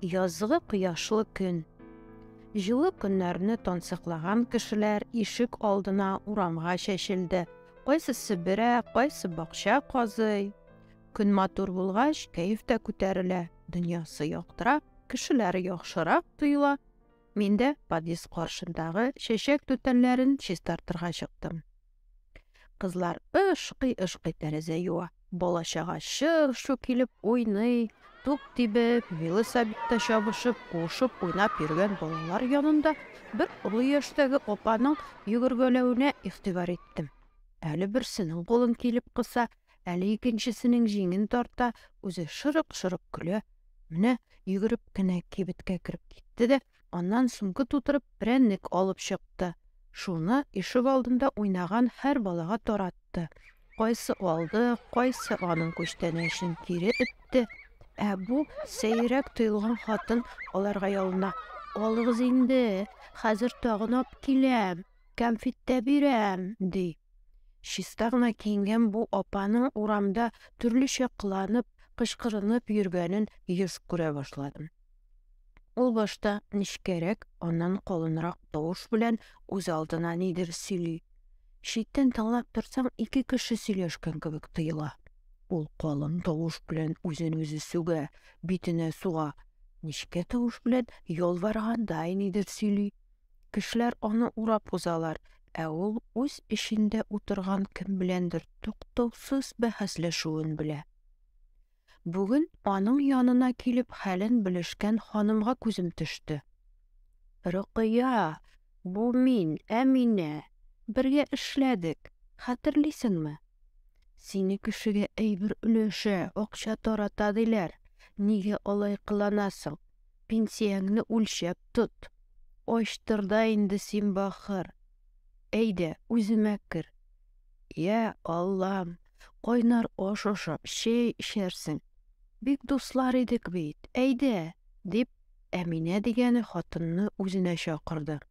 Язгы кояшлы көн. Җылы көннәрне тансыклаған кешеләр ишек алдына урамга чәчелде. Кайсысы берә, кайсы бакча казый. Көн матур булгач, кәеф тә күтәрелә. Дөньясы яктыра, кешеләре яхшырак тоела. Мин дә подъезд каршындагы чәчәк түтәлләрен чистартырга чыктым. Кызлар ышкый тәрәзә юа. Бала-чага шыр-шу килеп уйный, туп тибеп, велосипедта чабышып, кушып уйнап йөргән балалар янында бер олы яшьтәге апаның йөгергәләвенә игътибар иттем. Әле берсенең кулын килеп кыса, әле икенчесенең җиңен тарта, үзе шырык-шырык көлә. Менә йөгереп кенә кибеткә кереп китте дә, аннан сумка тутырып прәннек алып чыкты. Шуны ишек алдында уйнаган һәр балага таратты. Кайсы алды, кайсы аның күчтәнәчен кире этте. Бу сәйрәк тоелган хатын аларга ялына. Алыгыз инде, хәзер тагын ап киләм, кәнфиттә бирәм, ди. Чиста гына киенгән бу апаның урамда төрлечә кыланып, кычкырынып йөргәнен еш күрә башладым. Ул башта нечкәрәк, аннан калынрак тавыш белән үз алдына нидер сөйли. Читтән тыңлап торсаң, ике кеше сөйләшкән кебек тоела. Ул калын тавыш белән үзен-үзе сүгә, битенә суга. Нечкә тавыш белән ялваргандай нидер сөйли. Кешеләр аны урап узалар, ул үз эчендә утырган кем беләндер туктаусыз бәхәсләшүен белә. Бүген аның янына килеп хәлен белешкән ханымга күзем төште. Рөкыя, бу мин, Әминә. Бергә эшләдек, хәтерлисеңме? Сине кешегә әйбер өләшә, акча тарата диләр. Нигә алай кыланасың? Пенсияңне үлчәп тот. Ачтырда инде син бахыр. Әйдә, үземә кер. Я Аллам, кайнар аш ашап, чәй эчәрсең. Бик дуслар идек бит. Әйдә, дип Әминә дигәне хатынны үзенә чакырды.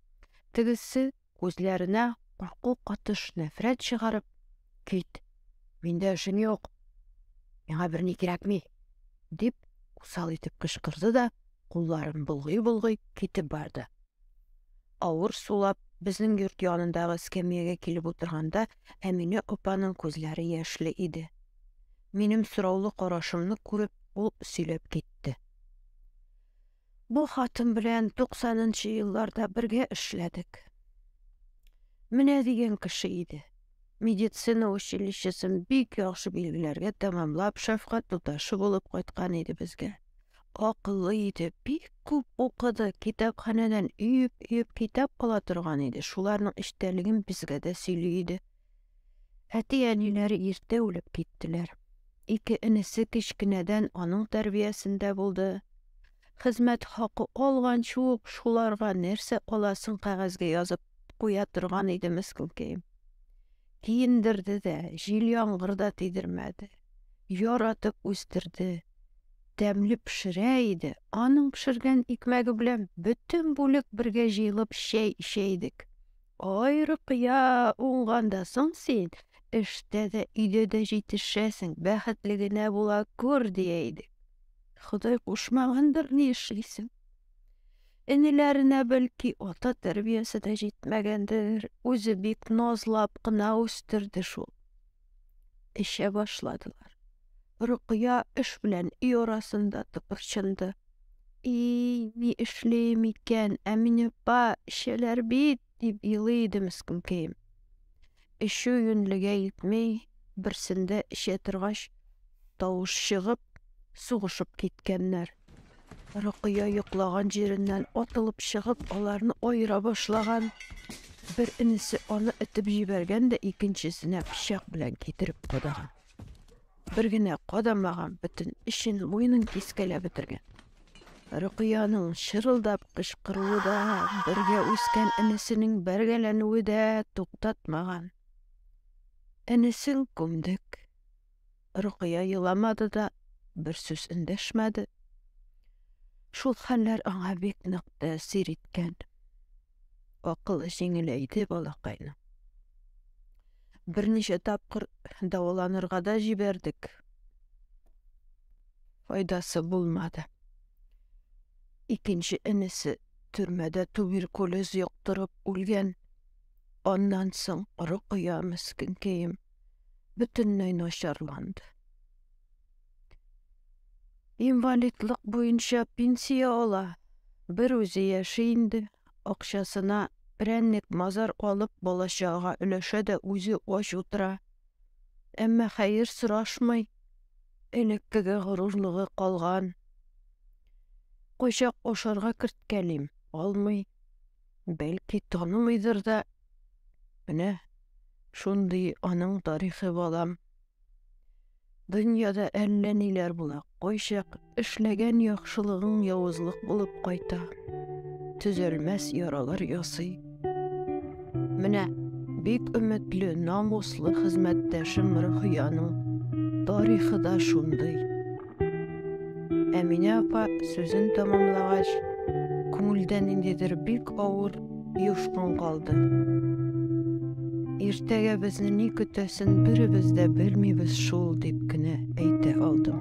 Тегесе күзләренә курку катыш нәфрәт чыгарып, кит, миндә эшем юк, миңа берни кирәкми, дип усал итеп кычкырды да, кулларын болгый-болгый китеп барды. Авыр сулап, безнең йорт янындагы эскәмиягә килеп утырганда, Әминә апаның күзләре яшьле иде. Минем сораулы карашымны күреп, ул сөйләп китте. Бу хатын белән 90нчы елларда бергә эшләдек. Менә дигән кеше иде. Медицина училищесын бик яхшы билгеләргә тәмамлап, шәфкать туташы булып кайткан иде безгә. Акыллы иде, бик күп укыды, китапханәдән өеп китап ала торган иде. Шуларның эчтәлеген безгә дә сөйли иде. Әти-әниләре иртә үлеп киттеләр. Ике энесе кичкенәдән аның тәрбиясендә булды. Хезмәт хакы алганчы ук шуларга нәрсә аласын кәгазьгә язып куя торган иде мескенкәем. Киендерде дә, җил яңгырда тидермәде. Яратып үстерде. Тәмле пешерә иде. Аның пешергән икмәге белән бөтен бүлек бергә җыелып чәй эчә идек. Ай, Рөкыя, уңгандасың син, эштә дә, өйдә дә җитешәсең, бәхетле генә була күр, дия идек. Ходай кушмагандыр, ни эшлисең? Энеләренә бәлки ата тәрбиясе дә җитмәгәндер, үзе бик назлап кына үстерде шул. Эчә башладылар. Рөкыя эш белән өй арасында тыпырчынды. Ни эшлим икән, Әминә апа, эчәләр бит, дип елый иде мескенкәем. Эчү юньлегә итмәй, берсендә эчә торгач, тавыш чыгып, сугышып киткәннәр. Рөкыя йоклаган җиреннән атылып чыгып, аларны аера башлаган. Бер инесе аны этеп җибәргән дә икенчесенә пычак белән китереп кадаган. Бер генә кадамаган, бөтен эшен муенын кискәләп бетергән. Рөкыяның шырылдап кычкыруы да, бергә үскән инесенең бәргәләнүе дә туктатмаган. Инесен күмдек. Рөкыя еламады да, бер сүз эндәшмәде. Шул хәлләр аңа бик нык тәэсир иткән. Акылы җиңеләйде балакайның. Берничә тапкыр дәваланырга да җибәрдек. Файдасы булмады. Ikinci inisi türmede tubirkuloz yuqtırıp ölgen. Ondan soň Ruqya miskinkeýim bütünlüğü naşarlandy. Invalidlik boýunça pensiýa ala. Bir özü ýaşaýyndy. Okşasyna prännik mazar alyp bolaşaga üleşe-de özü oş otura. Emma haýyr suraşmay, elekige gururlygy galgan. Goşak oşarga kirtgelim, almy. Belki tanymydyr da. Mine, şundy anyň taryhy balam. Dünýäde elle niler bulak. Goşak işlegen ýagşylygyň ýawuzlyk bolup gaýta. Tüzelmez yaralar ýasy. Mine, bek ümitli, namusly hyzmetdeşim Ruhyanyň taryhy da şundy. Emine apa sözün tamamlagaç, köňülden indidir bek awur ýuşkun galdy. Ertege bizni ni kütesin birimiz de bilmeýiz şol diýip gine eýte aldym.